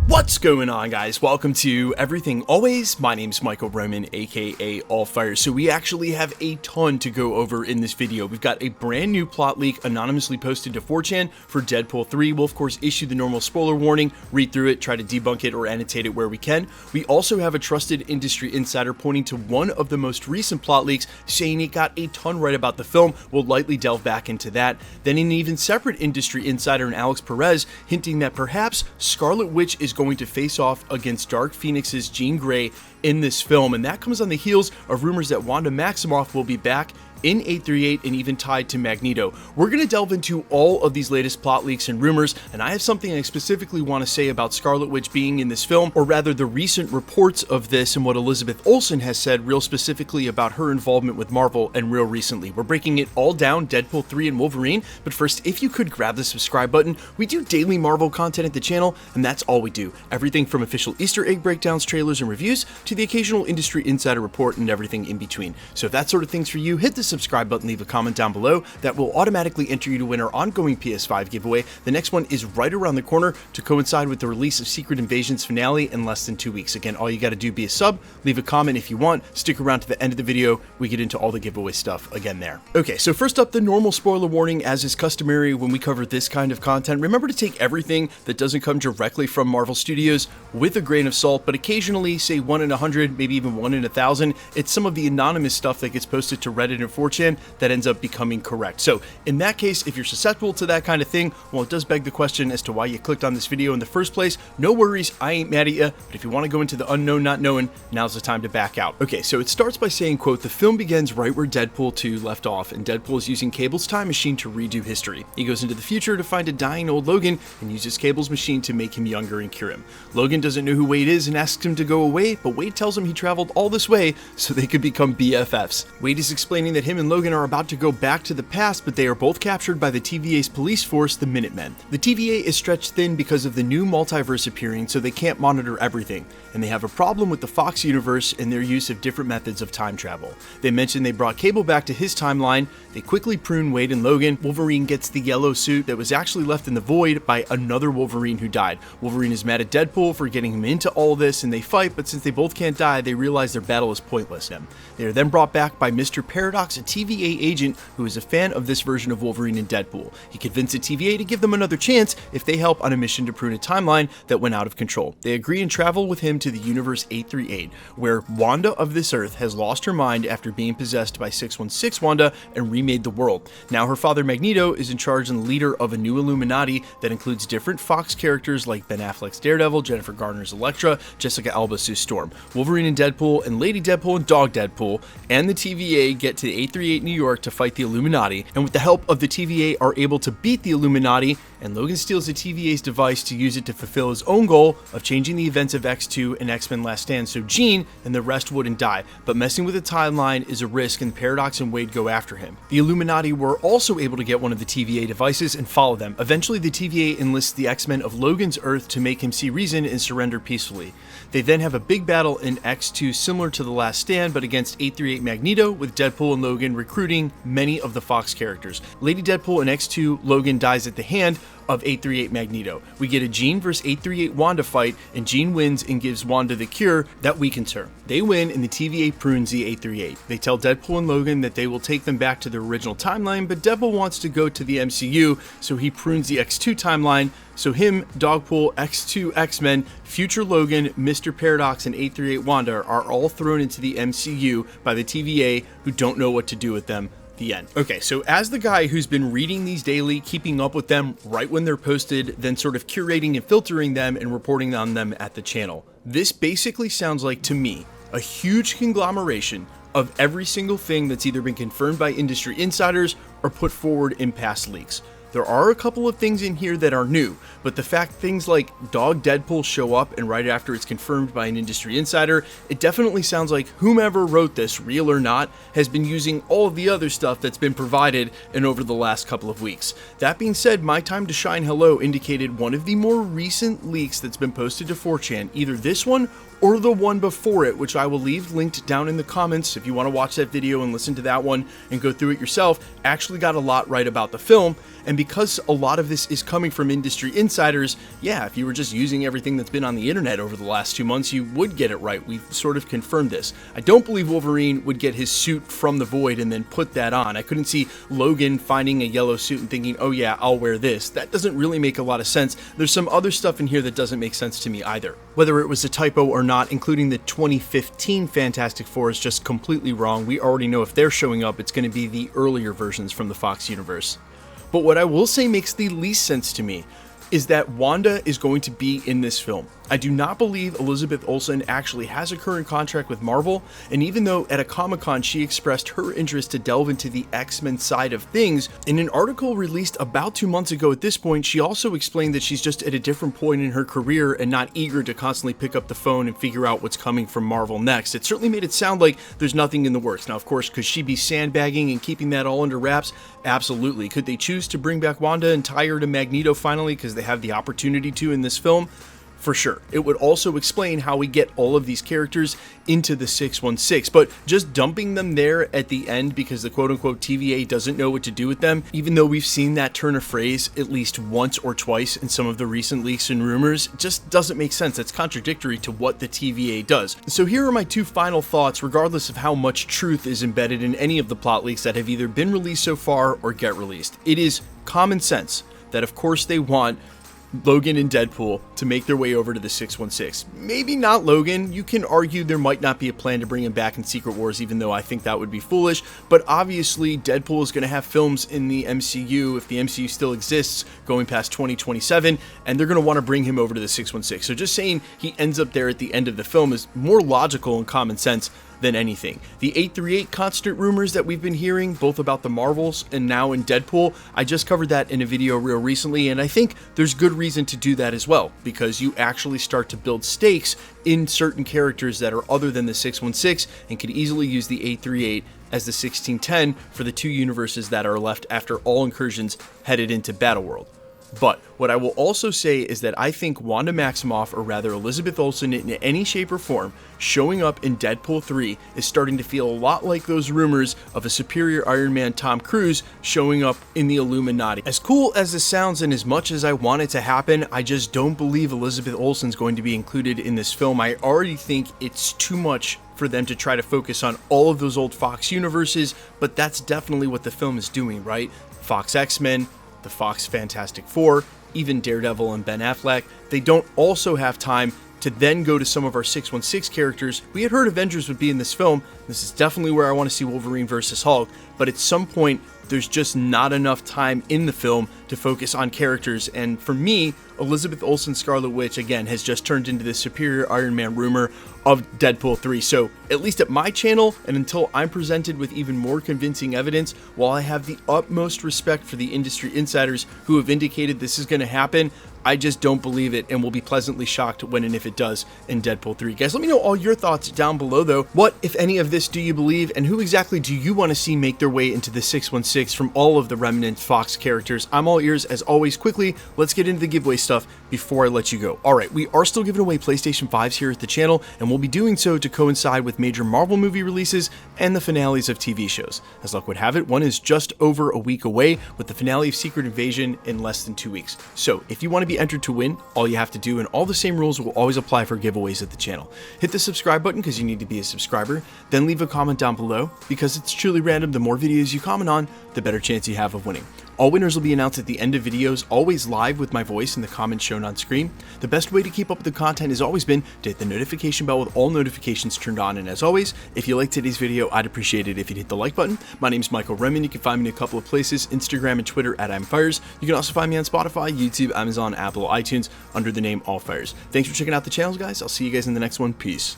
What's going on, guys? Welcome to Everything Always. My name's Michael Roman, aka Allfire. So we actually have a ton to go over in this video. We've got a brand new plot leak anonymously posted to 4chan for Deadpool 3. We'll of course issue the normal spoiler warning, read through it, try to debunk it or annotate it where we can. We also have a trusted industry insider pointing to one of the most recent plot leaks, saying it got a ton right about the film. We'll lightly delve back into that. Then an even separate industry insider in Alex Perez hinting that perhaps Scarlet Witch is going to face off against Dark Phoenix's Jean Grey in this film, and that comes on the heels of rumors that Wanda Maximoff will be back in 838 and even tied to Magneto. We're going to delve into all of these latest plot leaks and rumors, and I have something I specifically want to say about Scarlet Witch being in this film, or rather the recent reports of this and what Elizabeth Olsen has said real specifically about her involvement with Marvel and real recently. We're breaking it all down, Deadpool 3 and Wolverine, but first, if you could grab the subscribe button. We do daily Marvel content at the channel, and that's all we do. Everything from official Easter egg breakdowns, trailers, and reviews, to the occasional industry insider report and everything in between. So if that sort of thing's for you, hit the subscribe button, leave a comment down below. That will automatically enter you to win our ongoing PS5 giveaway. The next one is right around the corner to coincide with the release of Secret Invasion's finale in less than 2 weeks. Again, all you got to do, be a sub, leave a comment if you want, stick around to the end of the video. We get into all the giveaway stuff again there. Okay, so first up, the normal spoiler warning, as is customary when we cover this kind of content. Remember to take everything that doesn't come directly from Marvel Studios with a grain of salt, but occasionally, say 1 in 100, maybe even 1 in 1,000, it's some of the anonymous stuff that gets posted to Reddit and 4chan that ends up becoming correct. So in that case, if you're susceptible to that kind of thing, well, it does beg the question as to why you clicked on this video in the first place. No worries, I ain't mad at you, but if you want to go into the unknown not knowing, now's the time to back out. Okay, so it starts by saying, quote, "The film begins right where Deadpool 2 left off, and Deadpool is using Cable's time machine to redo history. He goes into the future to find a dying old Logan and uses Cable's machine to make him younger and cure him. Logan doesn't know who Wade is and asks him to go away, but Wade tells him he traveled all this way so they could become BFFs. Wade is explaining that him and Logan are about to go back to the past, but they are both captured by the TVA's police force, the Minutemen. The TVA is stretched thin because of the new multiverse appearing, so they can't monitor everything, and they have a problem with the Fox universe and their use of different methods of time travel. They mention they brought Cable back to his timeline. They quickly prune Wade and Logan. Wolverine gets the yellow suit that was actually left in the void by another Wolverine who died. Wolverine is mad at Deadpool for getting him into all of this, and they fight, but since they both can't die, they realize their battle is pointless. They are then brought back by Mr. Paradox, a TVA agent who is a fan of this version of Wolverine and Deadpool. He convinced the TVA to give them another chance if they help on a mission to prune a timeline that went out of control. They agree and travel with him to the universe 838, where Wanda of this Earth has lost her mind after being possessed by 616 Wanda and remade the world. Now her father Magneto is in charge and the leader of a new Illuminati that includes different Fox characters like Ben Affleck's Daredevil, Jennifer Garner's Elektra, Jessica Alba's Sue Storm. Wolverine and Deadpool and Lady Deadpool and Dog Deadpool and the TVA get to 838 New York to fight the Illuminati, and with the help of the TVA are able to beat the Illuminati, and Logan steals the TVA's device to use it to fulfill his own goal of changing the events of X2 and X-Men Last Stand so Jean and the rest wouldn't die, but messing with the timeline is a risk and Paradox and Wade go after him. The Illuminati were also able to get one of the TVA devices and follow them. Eventually the TVA enlists the X-Men of Logan's Earth to make him see reason and surrender peacefully. They then have a big battle in X2 similar to The Last Stand, but against 838 Magneto, with Deadpool and Logan recruiting many of the Fox characters. Lady Deadpool in X2, Logan dies at the hand of 838 Magneto. We get a Jean vs 838 Wanda fight, and Jean wins and gives Wanda the cure that weakens her. They win, and the TVA prunes the 838. They tell Deadpool and Logan that they will take them back to their original timeline, but Deadpool wants to go to the MCU, so he prunes the X2 timeline. So him, Dogpool, X2, X-Men, future Logan, Mr. Paradox, and 838 Wanda are all thrown into the MCU by the TVA, who don't know what to do with them. The end. Okay, so as the guy who's been reading these daily, keeping up with them right when they're posted, then sort of curating and filtering them and reporting on them at the channel, this basically sounds like, to me, a huge conglomeration of every single thing that's either been confirmed by industry insiders or put forward in past leaks. There are a couple of things in here that are new, but the fact things like Dog Deadpool show up and right after it's confirmed by an industry insider, it definitely sounds like whomever wrote this, real or not, has been using all of the other stuff that's been provided and over the last couple of weeks. That being said, My Time to Shine Hello indicated one of the more recent leaks that's been posted to 4chan, either this one or the one before it, which I will leave linked down in the comments if you want to watch that video and listen to that one and go through it yourself, actually got a lot right about the film. And because a lot of this is coming from industry insiders, yeah, if you were just using everything that's been on the internet over the last 2 months, you would get it right. We've sort of confirmed this. I don't believe Wolverine would get his suit from the void and then put that on. I couldn't see Logan finding a yellow suit and thinking, oh yeah, I'll wear this. That doesn't really make a lot of sense. There's some other stuff in here that doesn't make sense to me either. Whether it was a typo or not, including the 2015 Fantastic Four is just completely wrong. We already know if they're showing up, it's going to be the earlier versions from the Fox universe. But what I will say makes the least sense to me is that Wanda is going to be in this film. I do not believe Elizabeth Olsen actually has a current contract with Marvel, and even though at a Comic-Con she expressed her interest to delve into the X-Men side of things, in an article released about 2 months ago at this point, she also explained that she's just at a different point in her career and not eager to constantly pick up the phone and figure out what's coming from Marvel next. It certainly made it sound like there's nothing in the works. Now, of course, could she be sandbagging and keeping that all under wraps? Absolutely. Could they choose to bring back Wanda and tie her to Magneto finally because they have the opportunity to in this film? For sure. It would also explain how we get all of these characters into the 616, but just dumping them there at the end because the quote-unquote TVA doesn't know what to do with them, even though we've seen that turn of phrase at least once or twice in some of the recent leaks and rumors, just doesn't make sense. It's contradictory to what the TVA does. So here are my two final thoughts, regardless of how much truth is embedded in any of the plot leaks that have either been released so far or get released. It is common sense that of course they want Logan and Deadpool to make their way over to the 616. Maybe not Logan. You can argue there might not be a plan to bring him back in Secret Wars, even though I think that would be foolish. But obviously, Deadpool is going to have films in the MCU, if the MCU still exists, going past 2027, and they're going to want to bring him over to the 616. So just saying he ends up there at the end of the film is more logical and common sense than anything. The 838 constant rumors that we've been hearing, both about the Marvels and now in Deadpool, I just covered that in a video real recently, and I think there's good reason to do that as well, because you actually start to build stakes in certain characters that are other than the 616 and could easily use the 838 as the 1610 for the two universes that are left after all incursions headed into Battleworld. But what I will also say is that I think Wanda Maximoff, or rather Elizabeth Olsen in any shape or form, showing up in Deadpool 3 is starting to feel a lot like those rumors of a superior Iron Man Tom Cruise showing up in the Illuminati. As cool as this sounds and as much as I want it to happen, I just don't believe Elizabeth Olsen's going to be included in this film. I already think it's too much for them to try to focus on all of those old Fox universes, but that's definitely what the film is doing, right? Fox X-Men, the Fox Fantastic Four, even Daredevil and Ben Affleck. They don't also have time to then go to some of our 616 characters. We had heard Avengers would be in this film. This is definitely where I want to see Wolverine versus Hulk, but at some point, there's just not enough time in the film to focus on characters, and for me, Elizabeth Olsen Scarlet Witch, again, has just turned into the superior Iron Man rumor of Deadpool 3. So, at least at my channel, and until I'm presented with even more convincing evidence, while I have the utmost respect for the industry insiders who have indicated this is going to happen, I just don't believe it, and will be pleasantly shocked when and if it does in Deadpool 3. Guys, let me know all your thoughts down below, though. What, if any of this, do you believe, and who exactly do you want to see make their way into the 616 from all of the remnant Fox characters? I'm all ears, as always. Quickly, let's get into the giveaway stuff before I let you go. Alright, we are still giving away PlayStation 5s here at the channel, and we'll be doing so to coincide with major Marvel movie releases and the finales of TV shows. As luck would have it, one is just over a week away, with the finale of Secret Invasion in less than 2 weeks. So, if you want to be entered to win, all you have to do, and all the same rules will always apply for giveaways at the channel. Hit the subscribe button because you need to be a subscriber, then leave a comment down below, because it's truly random. The more videos you comment on, the better chance you have of winning. All winners will be announced at the end of videos, always live with my voice in the comments shown on screen. The best way to keep up with the content has always been to hit the notification bell with all notifications turned on, and as always, if you liked today's video, I'd appreciate it if you'd hit the like button. My name's Michael Roman. You can find me in a couple of places, Instagram and Twitter at I'mFires. You can also find me on Spotify, YouTube, Amazon, Apple, iTunes under the name All Fires. Thanks for checking out the channels, guys. I'll see you guys in the next one. Peace.